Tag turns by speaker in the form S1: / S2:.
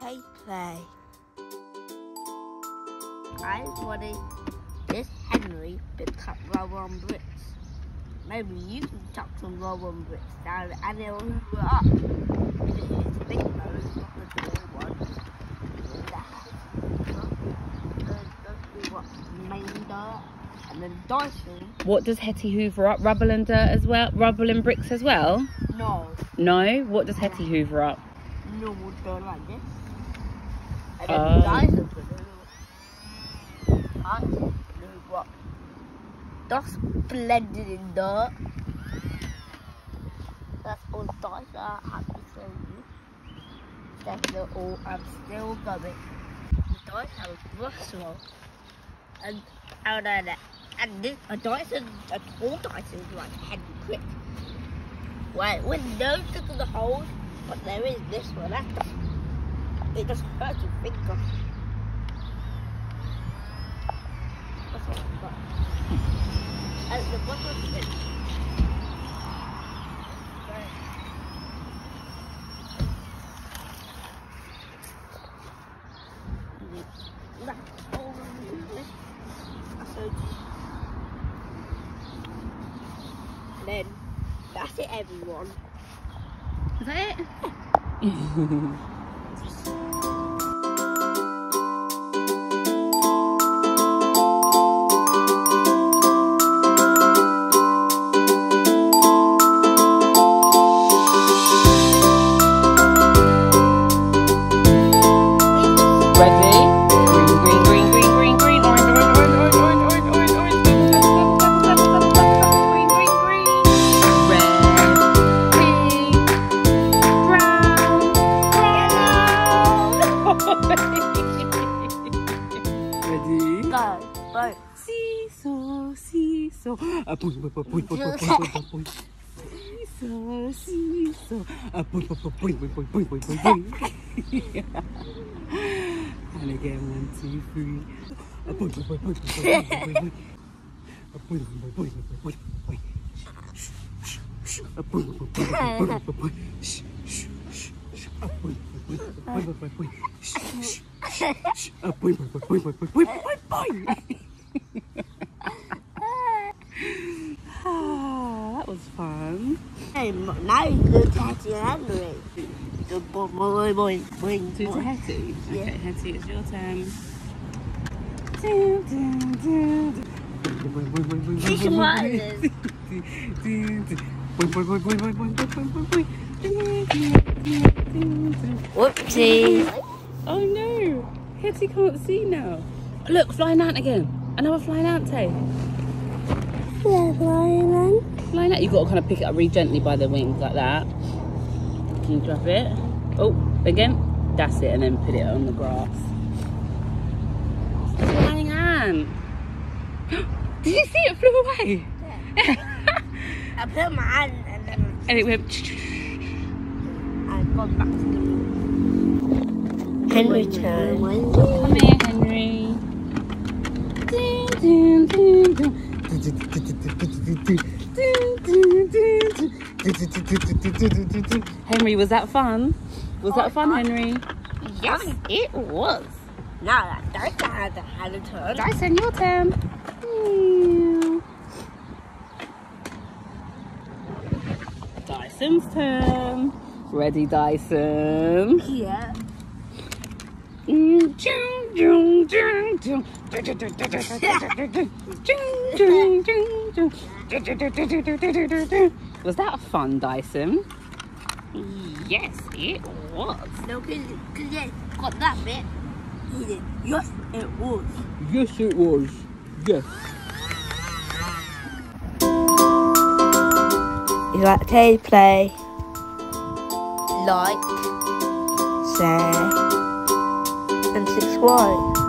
S1: Taye play. I wanted this Henry picked up rubber and bricks. Maybe you can chuck some rubber and bricks down and it'll hoover it up. If it's a big nose, not the small one. That's what main dirt. And then Dyson.
S2: What does Hetty hoover up? Rubble and dirt as well? Rubble and bricks as well?
S1: No.
S2: No? What does Hetty hoover up?
S1: Normal dirt like this. And then Dyson hoover up. That's blended in dirt. That's all Dyson I have to show you. That's all I'm still going. The Dyson have a brush roll. And out of that. And this a Dyson, a small Dyson is like heavy quick. Right, with no stick in the holes, but there is this one. It just hurts your finger. That's what I've got. And the bottom of it. Then that's it, everyone.
S2: Is that it? Seesaw, seesaw, a boing, boing, boing, boing, boing, boing, boing. Seesaw, seesaw, a boing, boing, boing, boing, boing, boing, boing, boing. And again, 1, 2, 3. A boing, boing, boing, boing, boing, boing, boing. A boing, boing, boing, boing, boing, boing. A boing, boing, boing, boing, boing, boing. A boing, boing, boing, boing, boing, boing. A boing, boing, boing, boing, boing, boing, boing, boing. That was fun.
S1: Hey, now you go to Hetty and Henry. Go boing, boing, boing, boing.
S2: To Hetty?
S1: Yeah.
S2: Okay, Hetty, it's your turn.
S1: Teach him what it is. Whoopsie.
S2: Oh no, Hetty can't see now. Look, flying ant again. Another flying ant, Taye.
S1: Yeah, flying ant.
S2: Flying ant, you've got to kind of pick it up really gently by the wings like that. Can you drop it? Oh, again. That's it, and then put it on the grass. Flying ant. Did you see it flew away?
S1: Yeah. I put my hand and then...
S2: And it went...
S1: I got back to the room. Henry turn.
S2: Come here, Henry. Henry, was that fun? Was that fun, Henry?
S1: Yes, it was. Now that Dyson had a turn.
S2: Dyson, your turn. Dyson's turn. Ready, Dyson?
S1: Yeah.
S2: Was that fun, Dyson? Yes, it was.
S1: No, because it got that bit. He did. Yes, it was.
S2: Yes, it was. Yes.
S1: If you like Taye play, like, share, and subscribe.